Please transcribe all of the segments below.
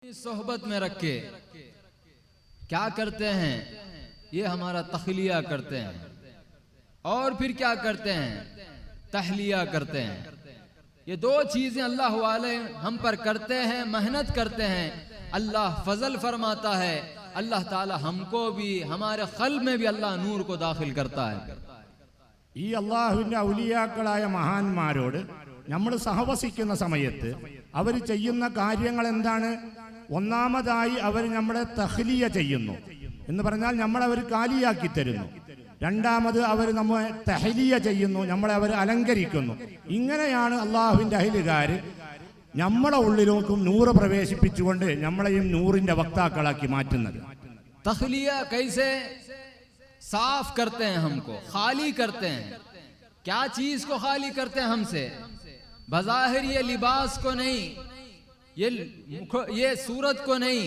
सोहबत में रखे क्या करते हैं, ये हमारा तखलिया करते हैं और फिर क्या करते हैं, तहलिया करते हैं। ये दो चीजें अल्लाह वाले हम पर करते हैं, मेहनत करते हैं। अल्लाह फजल फरमाता है, अल्लाह ताला हमको भी हमारे ഖൽബ് में भी अल्लाह नूर को दाखिल करता है। ഈ അല്ലാഹുവിന്റെ ഔലിയാക്കളായ മഹാന്മാരോട് നമ്മൾ സഹവസിക്കുന്ന സമയത്ത് അവർ ചെയ്യുന്ന കാര്യങ്ങൾ എന്താണ്? ഒന്നാമതായി അവർ നമ്മളെ തഹ്ലിയ ചെയ്യുന്നു എന്ന് പറഞ്ഞാൽ നമ്മളെ അവർ കാലിയാക്കി തരുന്നു. രണ്ടാമത് അവർ നമ്മെ തഹ്ലിയ ചെയ്യുന്നു, നമ്മളെ അവർ അലങ്കരിക്കുന്നു. ഇങ്ങനെയാണ് അള്ളാഹുവിന്റെ അഹ്ലുകാർ നമ്മളെ ഉള്ളിലേക്കും നൂറ് പ്രവേശിപ്പിച്ചുകൊണ്ട് നമ്മളെയും നൂറിന്റെ വക്താക്കളാക്കി മാറ്റുന്നത്. तखलिया कैसे साफ करते हैं, हमको खाली करते हैं। क्या चीज को खाली करते हैं हमसे? बज़ाहिर ये लिबास को नहीं, ये सूरत को नहीं,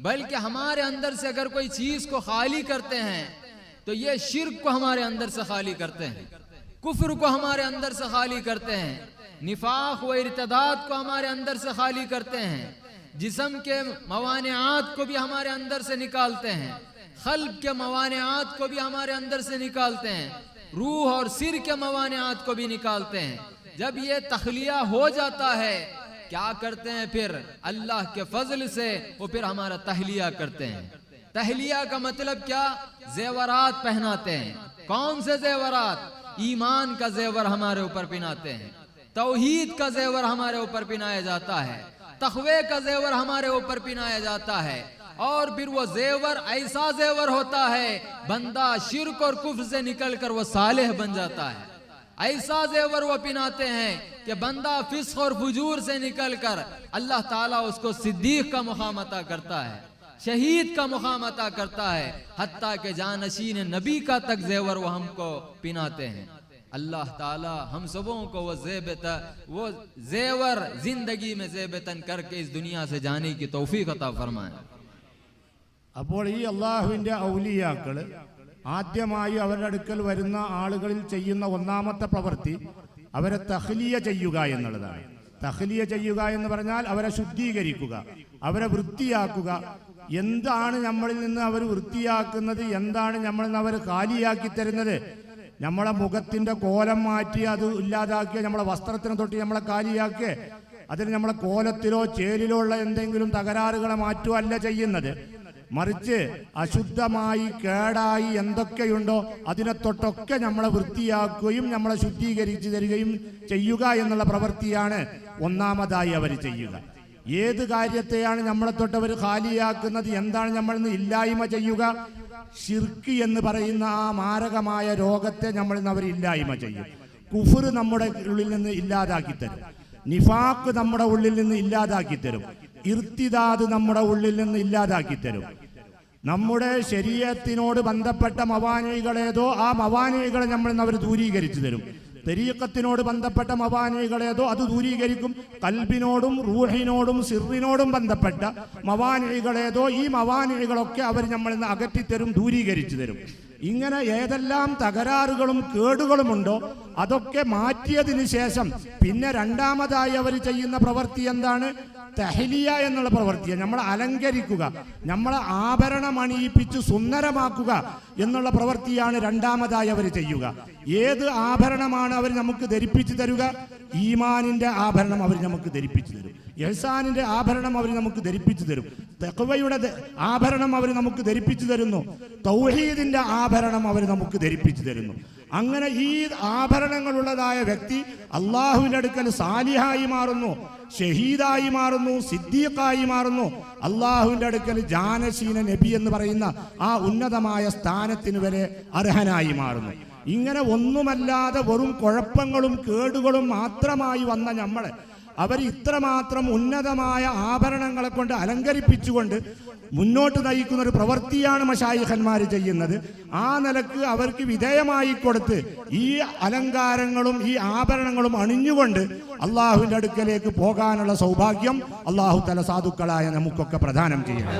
बल्कि हमारे अंदर से अगर कोई चीज को खाली करते हैं तो ये शिर्क को हमारे अंदर से खाली करते हैं, कुफ्र को हमारे अंदर से खाली करते हैं, निफाक व इर्तिदाद को हमारे अंदर से खाली करते हैं, जिस्म के मवानिआत को भी हमारे अंदर से निकालते हैं, क़ल्ब के मवानिआत को भी हमारे अंदर से निकालते हैं, रूह और सिर के मवानिआत को भी निकालते हैं। जब ये तखलिया हो जाता है क्या करते हैं फिर? अल्लाह के फजल से वो फिर हमारा तहलिया करते हैं। तहलिया का मतलब क्या? जेवरात पहनाते हैं। कौन से जेवरात? ईमान का जेवर हमारे ऊपर पहनाते हैं, तौहीद का जेवर हमारे ऊपर पहनाया जाता है, तक़वे का जेवर हमारे ऊपर पहनाया जाता है। और फिर वो जेवर ऐसा जेवर होता है बंदा शिर्क और कुफ्र से निकलकर वो सालेह बन जाता है। ऐसा जेवर वो पहनाते हैं कि बंदा फिस्क और फुजूर से निकलकर अल्लाह ताला उसको सिद्दीक का मुकाम अता करता है, शहीद का मुकाम अता करता है, हत्ता के जानशीन नबी का तक जेवर वो हमको पहनाते हैं। अल्लाह ताला हम सबों को वो जेवर जिंदगी में ज़ेबतन करके इस दुनिया से जाने की तौफीक अता फरमाए। അപ്പോൾ ഈ അല്ലാഹുവിന്റെ ഔലിയാക്കൾ ആദ്യമായി അവരുടെ അടുക്കൽ വരുന്ന ആളുകളിൽ ചെയ്യുന്ന ഒന്നാമത്തെ പ്രവൃത്തി അവരെ തഹ്ലിയ ചെയ്യുക എന്നുള്ളതാണ്. തഹ്ലിയ ചെയ്യുക എന്ന് പറഞ്ഞാൽ അവരെ ശുദ്ധീകരിക്കുക, അവരെ വൃത്തിയാക്കുക. എന്താണ് നമ്മളിൽ നിന്ന് അവർ വൃത്തിയാക്കുന്നത്, എന്താണ് നമ്മളിൽ നിന്ന് അവർ കാലിയാക്കി തരുന്നത്? നമ്മളെ മുഖത്തിന്റെ കോലം മാറ്റി അത് ഇല്ലാതാക്കിയ, നമ്മളെ വസ്ത്രത്തിനെ തൊട്ട് നമ്മളെ കാലിയാക്കിയ, അതിന് നമ്മളെ കോലത്തിലോ ചേലിലോ ഉള്ള എന്തെങ്കിലും തകരാറുകളെ മാറ്റുകയല്ല ചെയ്യുന്നത്. മറിച്ച് അശുദ്ധമായി കേടായി എന്തൊക്കെയുണ്ടോ അതിനെ തൊട്ടൊക്കെ നമ്മളെ വൃത്തിയാക്കുകയും നമ്മളെ ശുദ്ധീകരിച്ചു തരികയും ചെയ്യുക എന്നുള്ള പ്രവൃത്തിയാണ് ഒന്നാമതായി അവർ ചെയ്യുക. ഏത് കാര്യത്തെയാണ് നമ്മളെ തൊട്ടവർ ഖാലിയാക്കുന്നത്, എന്താണ് നമ്മളിൽ നിന്ന് ഇല്ലായ്മ ചെയ്യുക? ശിർക്ക് എന്ന് പറയുന്ന ആ മാരകമായ രോഗത്തെ നമ്മളിൽ നിന്ന് അവർ ഇല്ലായ്മ ചെയ്യും. കുഫ്ർ നമ്മുടെ ഉള്ളിൽ നിന്ന് ഇല്ലാതാക്കി തരും, നിഫാഖ് നമ്മുടെ ഉള്ളിൽ നിന്ന് ഇല്ലാതാക്കി തരും, ഇർത്തിദാദ് നമ്മുടെ ഉള്ളിൽ നിന്ന് ഇല്ലാതാക്കി തരും. നമ്മുടെ ശരീഅത്തിനോട് ബന്ധപ്പെട്ട മവാനികളേതോ ആ മവാനികളെ നമ്മളിൽ നിന്ന് അവർ ദൂരീകരിച്ചു തരും. തരീഖത്തിനോട് ബന്ധപ്പെട്ട മവാനികളേതോ അത് ദൂരീകരിക്കും. ഖൽബിനോടും റൂഹിനോടും സിറിനോടും ബന്ധപ്പെട്ട മവാനികളേതോ ഈ മവാനികളൊക്കെ അവർ നമ്മളിൽ നിന്ന് അകറ്റിത്തരും, ദൂരീകരിച്ചു തരും. ഇങ്ങനെ ഏതെല്ലാം തകരാറുകളും കേടുകളുമുണ്ടോ അതൊക്കെ മാറ്റിയതിന് ശേഷം പിന്നെ രണ്ടാമതായി അവർ ചെയ്യുന്ന പ്രവൃത്തി എന്താണ്? തഹ്ലിയ എന്നുള്ള പ്രവൃത്തിയാണ്. നമ്മളെ അലങ്കരിക്കുക, നമ്മളെ ആഭരണം അണിയിപ്പിച്ച് സുന്ദരമാക്കുക എന്നുള്ള പ്രവൃത്തിയാണ് രണ്ടാമതായി അവർ ചെയ്യുക. ഏത് ആഭരണമാണ് അവർ നമുക്ക് ധരിപ്പിച്ചു തരുക? ഈമാനിന്റെ ആഭരണം അവർ നമുക്ക് ധരിപ്പിച്ചു തരും, ഇഹ്സാനിന്റെ ആഭരണം അവർ നമുക്ക് ധരിപ്പിച്ചു തരും, തഖ്വയുടെ ആഭരണം അവർ നമുക്ക് ധരിപ്പിച്ചു തരുന്നു, തൗഹീദിന്റെ ആഭരണം അവർ നമുക്ക് ധരിപ്പിച്ചു തരുന്നു. അങ്ങനെ ഈ ആഭരണങ്ങളുള്ളതായ വ്യക്തി അള്ളാഹുവിന്റെ അടുക്കൽ സാലിഹായി മാറുന്നു, ഷഹീദായി മാറുന്നു, സിദ്ദീഖായി മാറുന്നു, അള്ളാഹുവിന്റെ അടുക്കൽ ജാനശീന നബി എന്ന് പറയുന്ന ആ ഉന്നതമായ സ്ഥാനത്തിന് വരെ അർഹനായി മാറുന്നു. ഇങ്ങനെ ഒന്നുമല്ലാതെ വെറും കുഴപ്പങ്ങളും കേടുകളും മാത്രമായി വന്ന നമ്മളെ അവർ ഇത്രമാത്രം ഉന്നതമായ ആഭരണങ്ങളെ കൊണ്ട് അലങ്കരിപ്പിച്ചുകൊണ്ട് മുന്നോട്ട് നയിക്കുന്ന ഒരു പ്രവൃത്തിയാണ് മശായിഖന്മാർ ചെയ്യുന്നത്. ആ നിലക്ക് അവർക്ക് വിധേയമായി കൊടുത്ത് ഈ അലങ്കാരങ്ങളും ഈ ആഭരണങ്ങളും അണിഞ്ഞുകൊണ്ട് അള്ളാഹുവിന്റെ അടുക്കലേക്ക് പോകാനുള്ള സൗഭാഗ്യം അള്ളാഹു തആല സാധുക്കളായ നമുക്കൊക്കെ പ്രദാനം ചെയ്യണം.